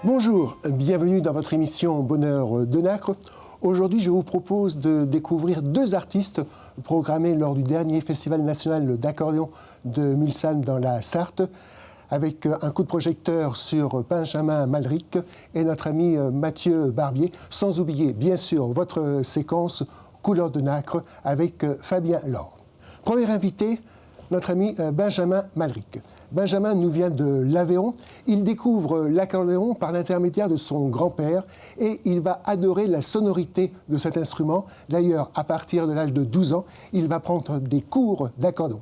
Bonjour, bienvenue dans votre émission Bonheur de Nacre. Aujourd'hui, je vous propose de découvrir deux artistes programmés lors du dernier Festival national d'accordéon de Mulsanne dans la Sarthe, avec un coup de projecteur sur Benjamin Malric et notre ami Mathieu Barbier, sans oublier bien sûr votre séquence Couleur de Nacre avec Fabien Laure. Premier invité, notre ami Benjamin Malric. Benjamin nous vient de l'Aveyron. Il découvre l'accordéon par l'intermédiaire de son grand-père et il va adorer la sonorité de cet instrument. D'ailleurs, à partir de l'âge de 12 ans, il va prendre des cours d'accordéon.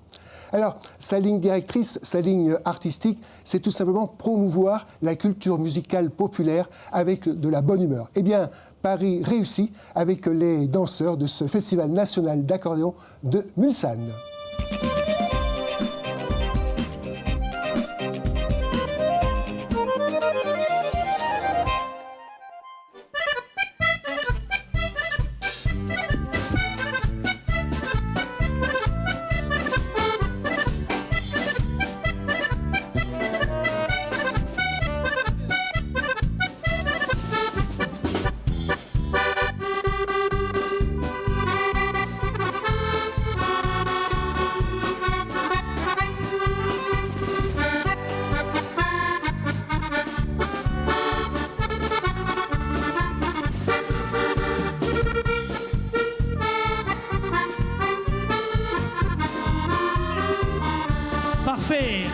Alors, sa ligne directrice, sa ligne artistique, c'est tout simplement promouvoir la culture musicale populaire avec de la bonne humeur. Eh bien, pari réussi avec les danseurs de ce Festival national d'accordéon de Mulsanne. Parfait.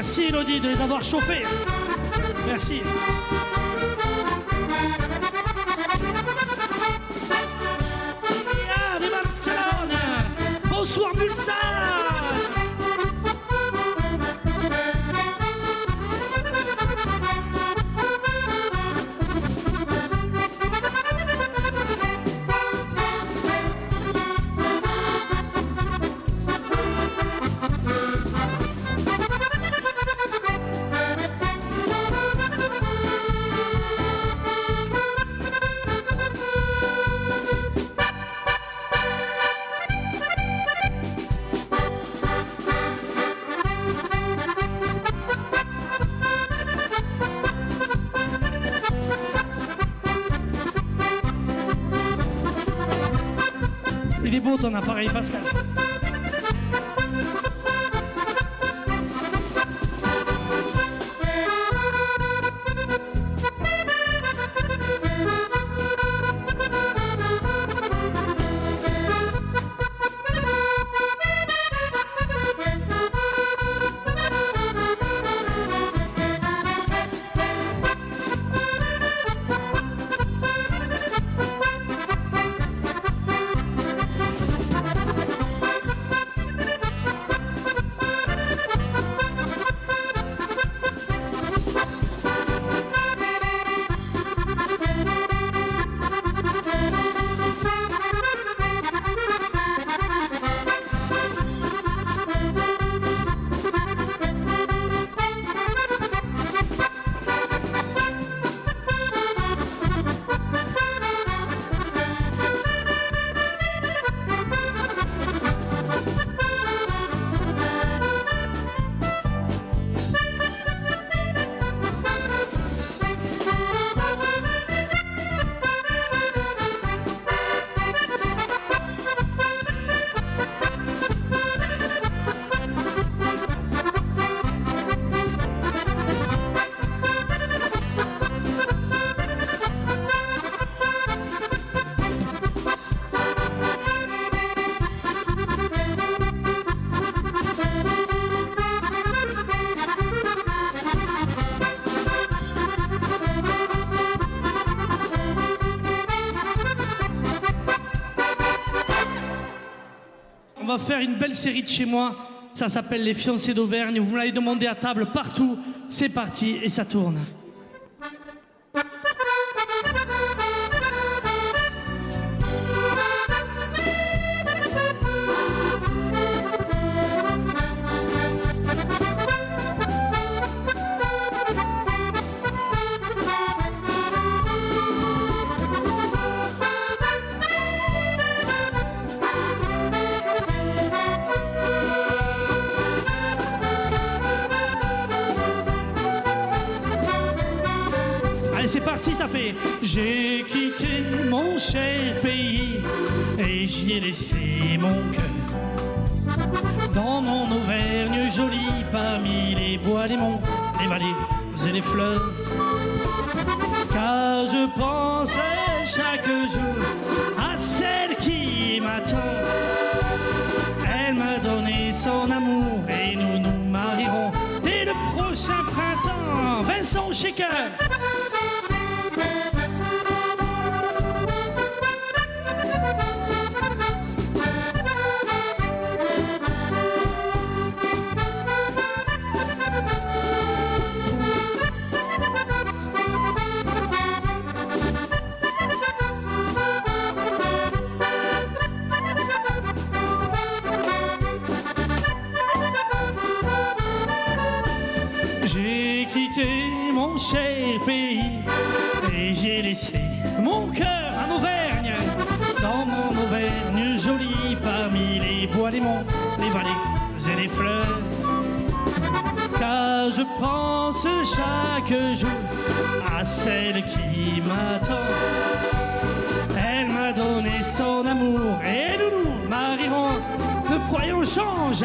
Merci Elodie de les avoir chauffés. Merci. Ah, de Mulsanne. Bonsoir Mulsanne. Il est beau ton appareil, Pascal. va faire une belle série de chez moi. Ça s'appelle Les Fiancés d'Auvergne. Vous me l'avez demandé à table partout. C'est parti et ça tourne. Allez, c'est parti, ça fait. J'ai quitté mon cher pays et j'y ai laissé mon cœur. Dans mon Auvergne jolie, parmi les bois, les monts, les vallées et les fleurs. Car je pense chaque jour à celle qui m'attend. Elle m'a donné son amour et nous nous marierons dès le prochain printemps. Vincent Shaker. J'ai quitté mon cher pays et j'ai laissé mon cœur en Auvergne. Dans mon Auvergne jolie, parmi les bois, les monts, les vallées et les fleurs. Car je pense chaque jour à celle qui m'attend. Elle m'a donné son amour et nous nous marierons. Ne croyons au change.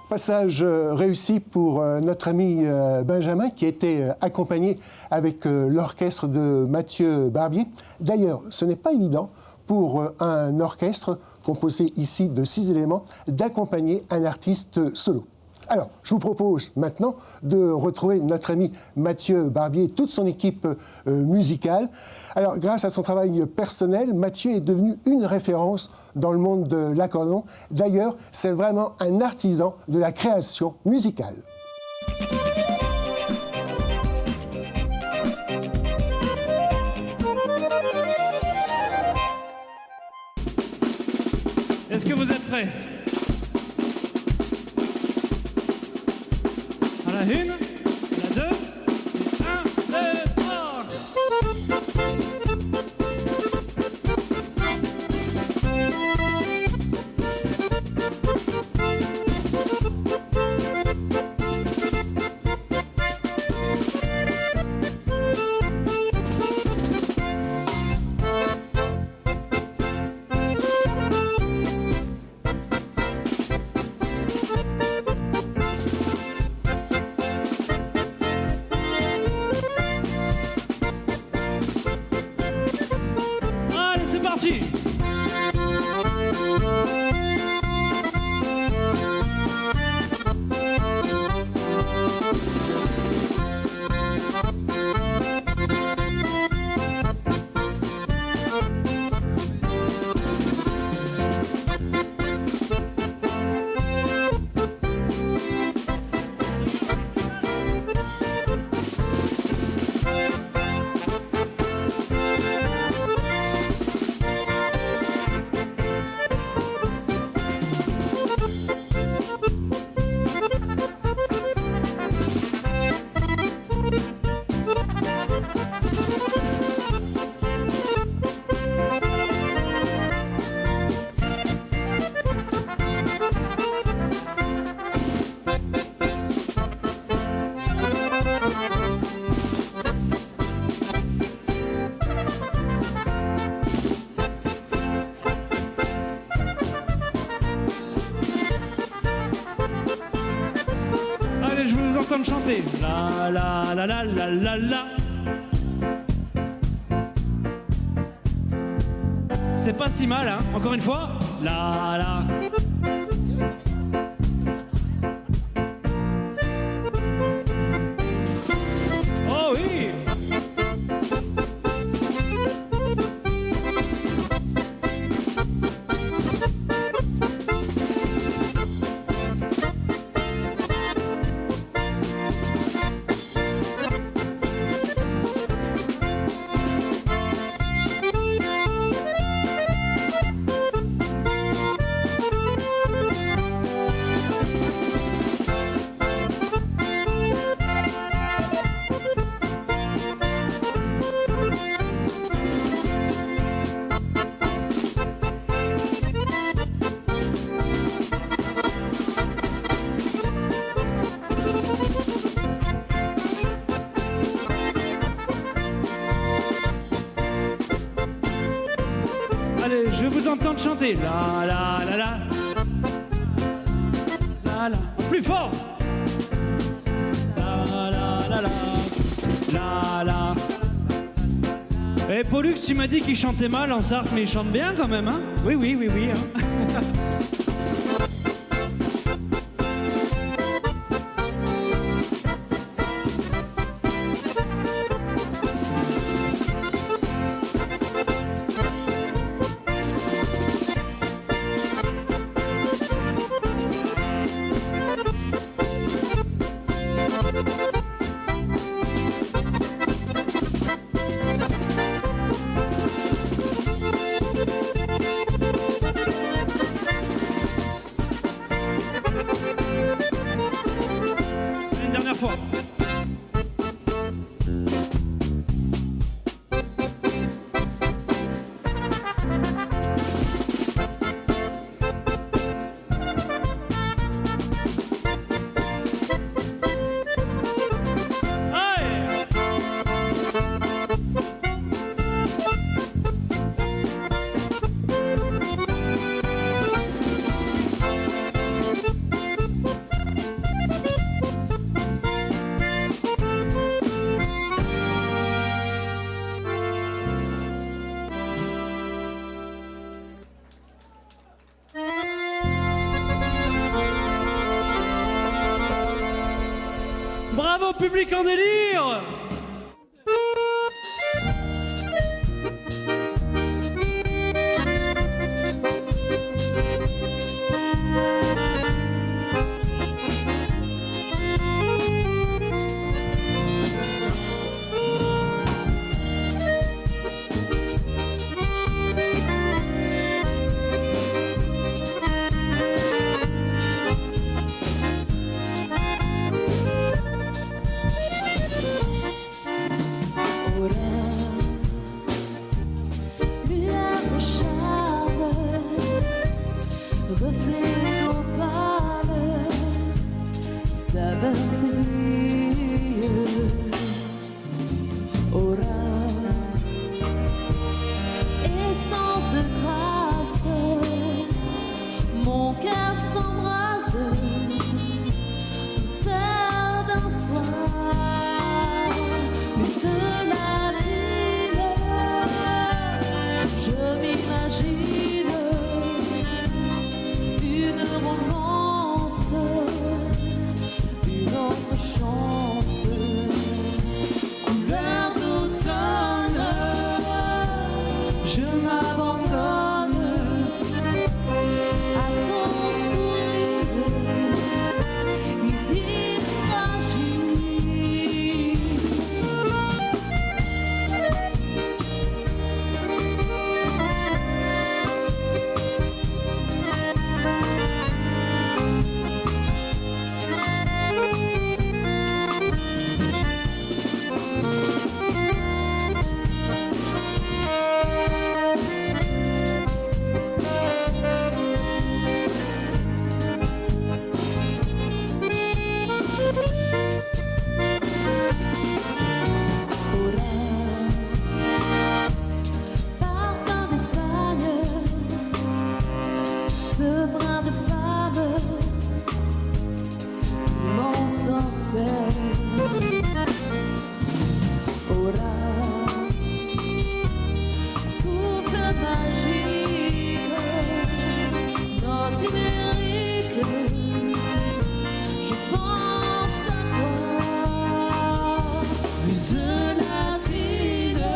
Passage réussi pour notre ami Benjamin qui était accompagné avec l'orchestre de Mathieu Barbier. D'ailleurs, ce n'est pas évident pour un orchestre composé ici de 6 éléments d'accompagner un artiste solo. Alors, je vous propose maintenant de retrouver notre ami Mathieu Barbier et toute son équipe musicale. Alors, grâce à son travail personnel, Mathieu est devenu une référence dans le monde de l'accordéon. D'ailleurs, c'est vraiment un artisan de la création musicale. Est-ce que vous êtes prêts? À la 1, à la 2, 1, 2, 3. entendre chanter. La la la la la la la. C'est pas si mal, hein. Encore une fois. La la. Oh oui. Allez, je vais vous entendre chanter. La la la la. La la. Plus fort. La la la la. La la. Eh, Pollux, tu m'as dit qu'il chantait mal en Sarthe, mais il chante bien quand même, hein? Oui, oui, oui, oui. Hein. Une dernière fois. Bravo, public en délire! Reflet opale, saveur séville. Aura, essence de grâce, mon cœur s'embrase, douceur d'un soir. Mais cela dit, je m'imagine une romance, une autre chance. Ora, souffle magique, note ibérique, je pense à toi. Muse latine,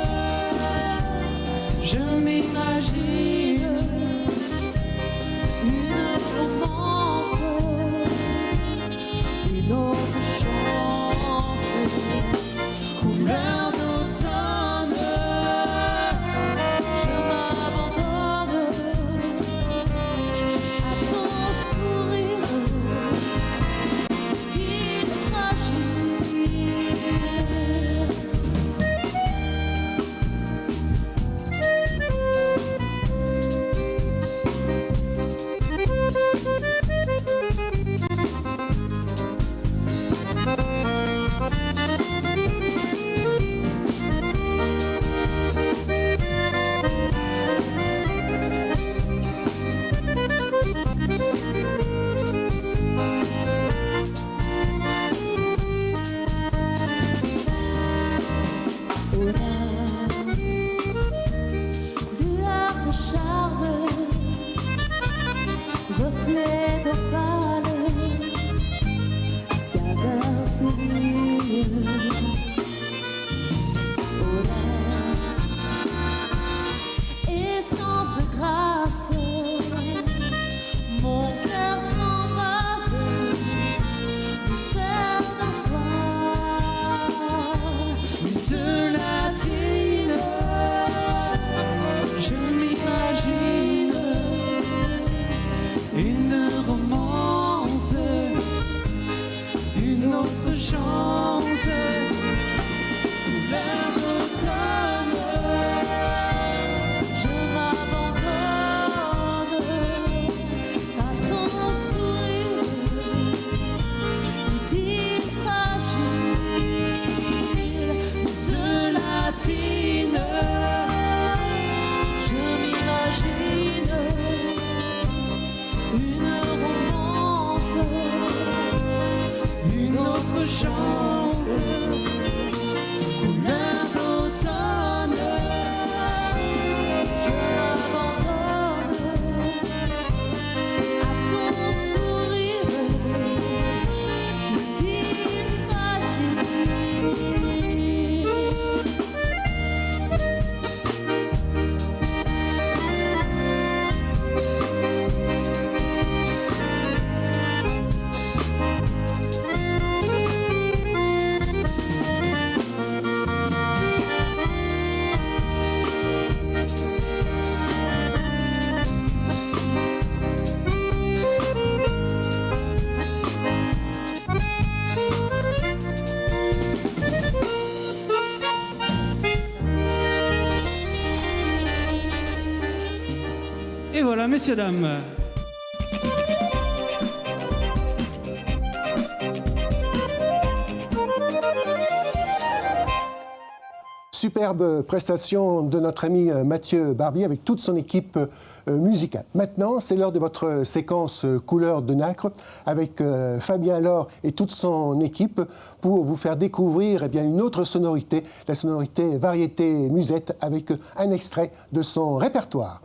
je m'imagine une romance, une autre chance, couleur d'automne, je m'abandonne à ton sourire, petite fragile. Lueur de charme, reflet d'opale, saveur civile. Essence de grâce, mon cœur s'embrase, douceur d'un soir. Muse latine, je m'imagine une romance, une autre chance, couleur d'automne, je m'abandonne à ton sourire, petite fragile. Muse latine, je m'imagine une romance, une autre chance, couleur d'automne, je m'abandonne à ton sourire, petite fragile. Et voilà, messieurs, dames. Superbe prestation de notre ami Mathieu Barbier avec toute son équipe musicale. Maintenant, c'est l'heure de votre séquence couleur de nacre avec Fabien Laure et toute son équipe pour vous faire découvrir une autre sonorité, la sonorité variété musette avec un extrait de son répertoire.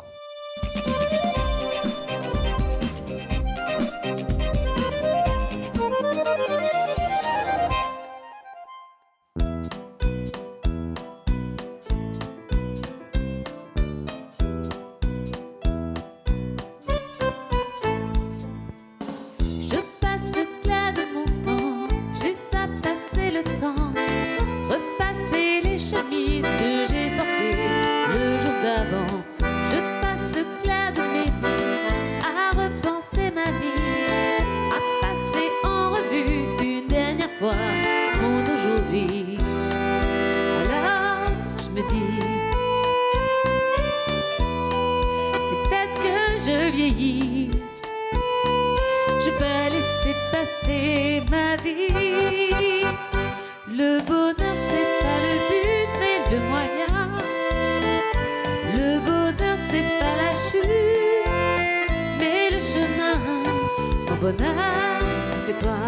Je peux laisser passer ma vie. Le bonheur c'est pas le but mais le moyen. Le bonheur c'est pas la chute mais le chemin. Mon bonheur c'est toi,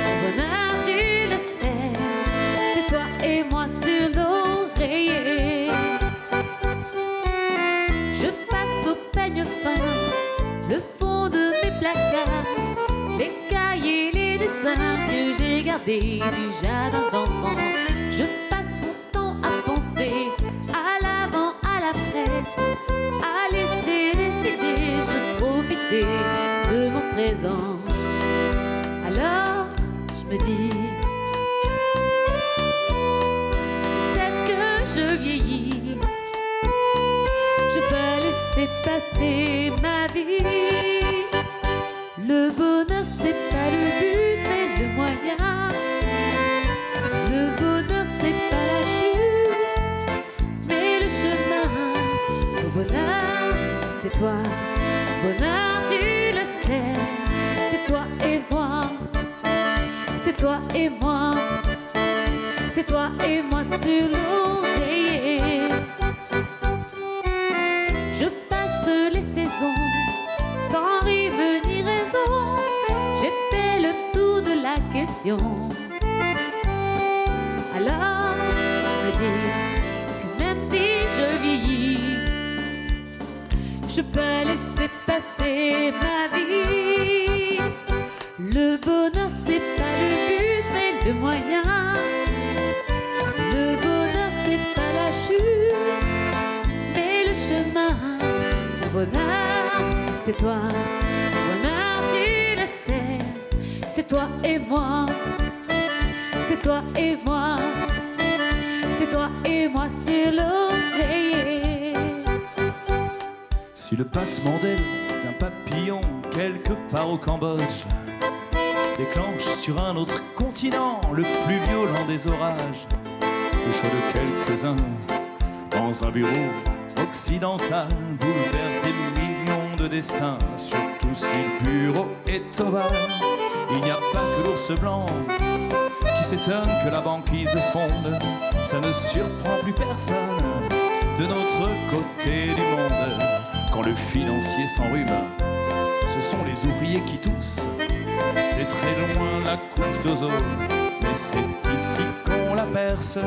mon bonheur tu regarder du jardin d'enfants. Je passe mon temps à penser à l'avant, à l'après, à laisser les idées, je profiter de mon présent. Alors je me dis, c'est peut-être que je vieillis. Je peux laisser passer ma vie. Le bonheur c'est pas le but mais le moyen. Le bonheur c'est pas la chute mais le chemin. Le bonheur c'est toi. Le bonheur tu le sais. C'est toi et moi. C'est toi et moi. C'est toi et moi sur l'oreiller. Je passe les saisons sans rime ni raison. J'ai fait le tour de la question. Alors je me dis que même si je vieillis, je peux laisser passer ma vie. Le bonheur c'est pas le but mais le moyen. Le bonheur c'est pas la chute mais le chemin. Le bonheur c'est toi. Le bonheur tu le sais. C'est toi et moi. C'est toi et moi. C'est toi et moi sur l'oreiller. Si le battement d'aile d'un papillon quelque part au Cambodge déclenche sur un autre continent le plus violent des orages, le choix de quelques-uns dans un bureau occidental bouleverse des millions de destins, surtout si le bureau est ovale. Il n'y a pas que l'ours blanc qui s'étonne que la banquise fonde, ça ne surprend plus personne de notre côté du monde. Quand le financier s'enrhume, ce sont les ouvriers qui toussent. C'est très loin la couche d'ozone, mais c'est ici qu'on la perce.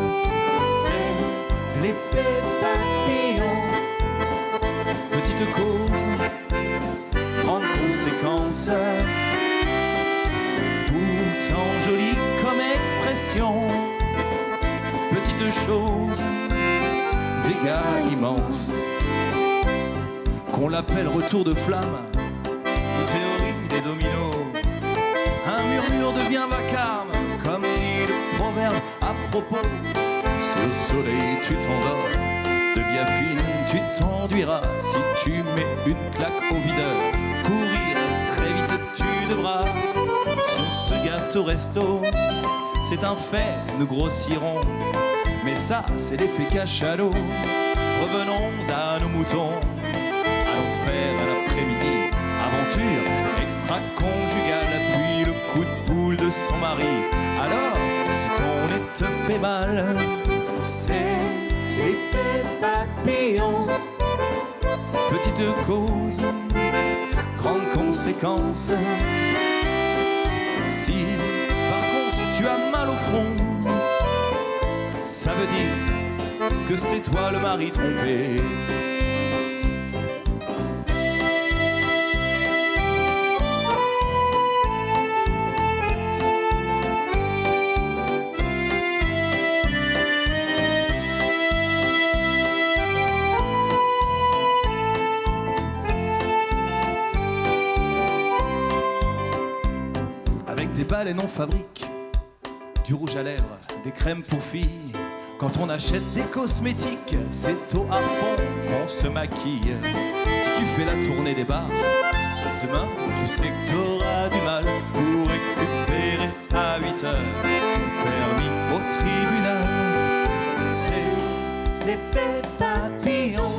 C'est l'effet papillon. Petite cause, grande conséquence. Pourtant jolie comme expression. Petite chose, dégâts immenses. Qu'on l'appelle retour de flamme, théorie des dominos. Un murmure devient vacarme, comme dit le proverbe à propos. Si au soleil tu t'endors, de bien fine tu t'enduiras. Si tu mets une claque au videur, courir très vite tu devras. Si on se gâte au resto, c'est un fait, nous grossirons. Mais ça, c'est l'effet cachalot. Revenons à nos moutons. Allons faire à l'après-midi aventure extra-conjugale, puis le coup de boule de son mari. Alors, si ton nez te fait mal, c'est l'effet papillon. Petite cause, grande conséquence. Si, par contre, tu as mal au front, ça veut dire que c'est toi le mari trompé. Des baleines on fabrique du rouge à lèvres, des crèmes pour filles. Quand on achète des cosmétiques, c'est au harpon qu'on se maquille. Si tu fais la tournée des bars, demain tu sais que t'auras du mal pour récupérer à 8 heures ton permis au tribunal. C'est l'effet papillon.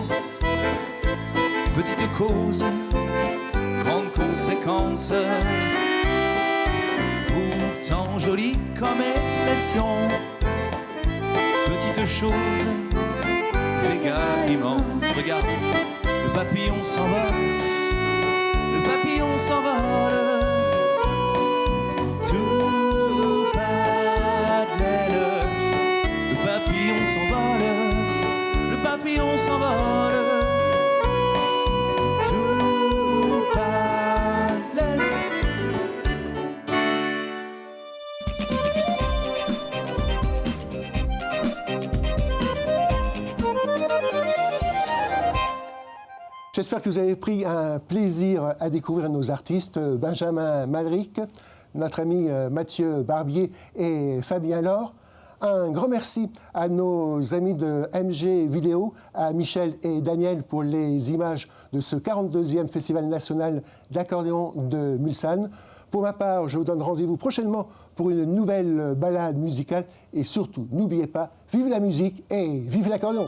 Petite cause, grande conséquence. Pourtant jolie comme expression. Petite chose, dégâts immenses. Regarde, le papillon s'envole. Le papillon s'envole. Tout parallèle. Le papillon s'envole. Le papillon s'envole. Tout parallèle. J'espère que vous avez pris un plaisir à découvrir nos artistes, Benjamin Malric, notre ami Mathieu Barbier et Fabien Laure. Un grand merci à nos amis de MG Vidéo, à Michel et Daniel pour les images de ce 42e Festival national d'accordéon de Mulsanne. Pour ma part, je vous donne rendez-vous prochainement pour une nouvelle balade musicale. Et surtout, n'oubliez pas, vive la musique et vive l'accordéon!